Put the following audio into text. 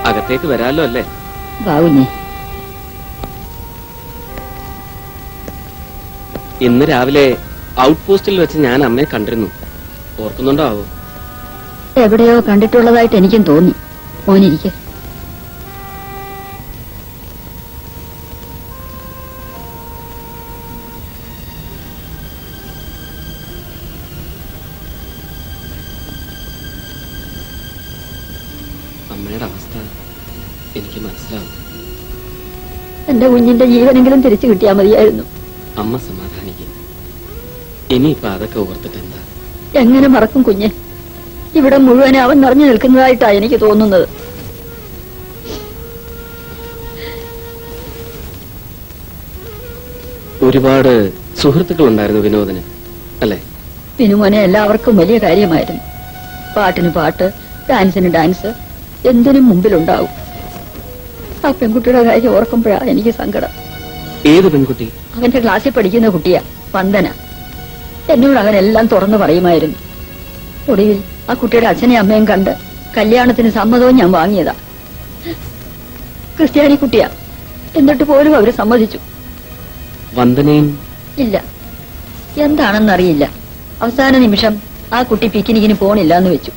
അകത്തേക്ക് വരാലോ അല്ലേ? ബാവുഞ്ഞേ, ഇന്ന് രാവിലെ ഔട്ട് പോസ്റ്റിൽ വെച്ച് ഞാൻ അമ്മയെ കണ്ടിരുന്നു. ഓർക്കുന്നുണ്ടോ ആവോ? എവിടെയോ കണ്ടിട്ടുള്ളതായിട്ട് എനിക്കും തോന്നി. മോനിരിക്കെ. അമ്മയുടെ അവസ്ഥ എനിക്ക് മനസ്സിലാവും. എന്റെ കുഞ്ഞിന്റെ ജീവനെങ്കിലും തിരിച്ചു കിട്ടിയാൽ മതിയായിരുന്നു. അമ്മ സമാധാനിക്കും. ഇനിയിപ്പൊ അതൊക്കെ ഓർത്തിട്ട് എന്താ? എങ്ങനെ മറക്കും കുഞ്ഞെ? ഇവിടെ മുഴുവൻ അവൻ നിറഞ്ഞു നിൽക്കുന്നതായിട്ടാ എനിക്ക് തോന്നുന്നത്. ഒരുപാട് സുഹൃത്തുക്കൾ ഉണ്ടായിരുന്നു വിനോദന്, അല്ലേ? വിനുമോനെ എല്ലാവർക്കും വലിയ കാര്യമായിരുന്നു. പാട്ടിന് പാട്ട്, ഡാൻസിന് ഡാൻസ്, എന്തിനും മുമ്പിലുണ്ടാവും. ആ പെൺകുട്ടിയുടെ കാര്യം ഓർക്കുമ്പോഴാ എനിക്ക് സങ്കടം. ഏത് പെൺകുട്ടി? അവന്റെ ക്ലാസ്സിൽ പഠിക്കുന്ന കുട്ടിയാ, വന്ദന. എന്നോട് അവനെല്ലാം തുറന്നു പറയുമായിരുന്നു. ഒടുവിൽ ആ കുട്ടിയുടെ അച്ഛനെയും അമ്മയും കണ്ട് കല്യാണത്തിന് സമ്മതവും ഞാൻ വാങ്ങിയതാ. ക്രിസ്ത്യാനി കുട്ടിയാ, എന്നിട്ട് പോലും അവര് സമ്മതിച്ചു. വന്ദനയും? ഇല്ല, എന്താണെന്നറിയില്ല. അവസാന നിമിഷം ആ കുട്ടി പിക്നിക്കിന് പോണില്ല എന്ന് വെച്ചു.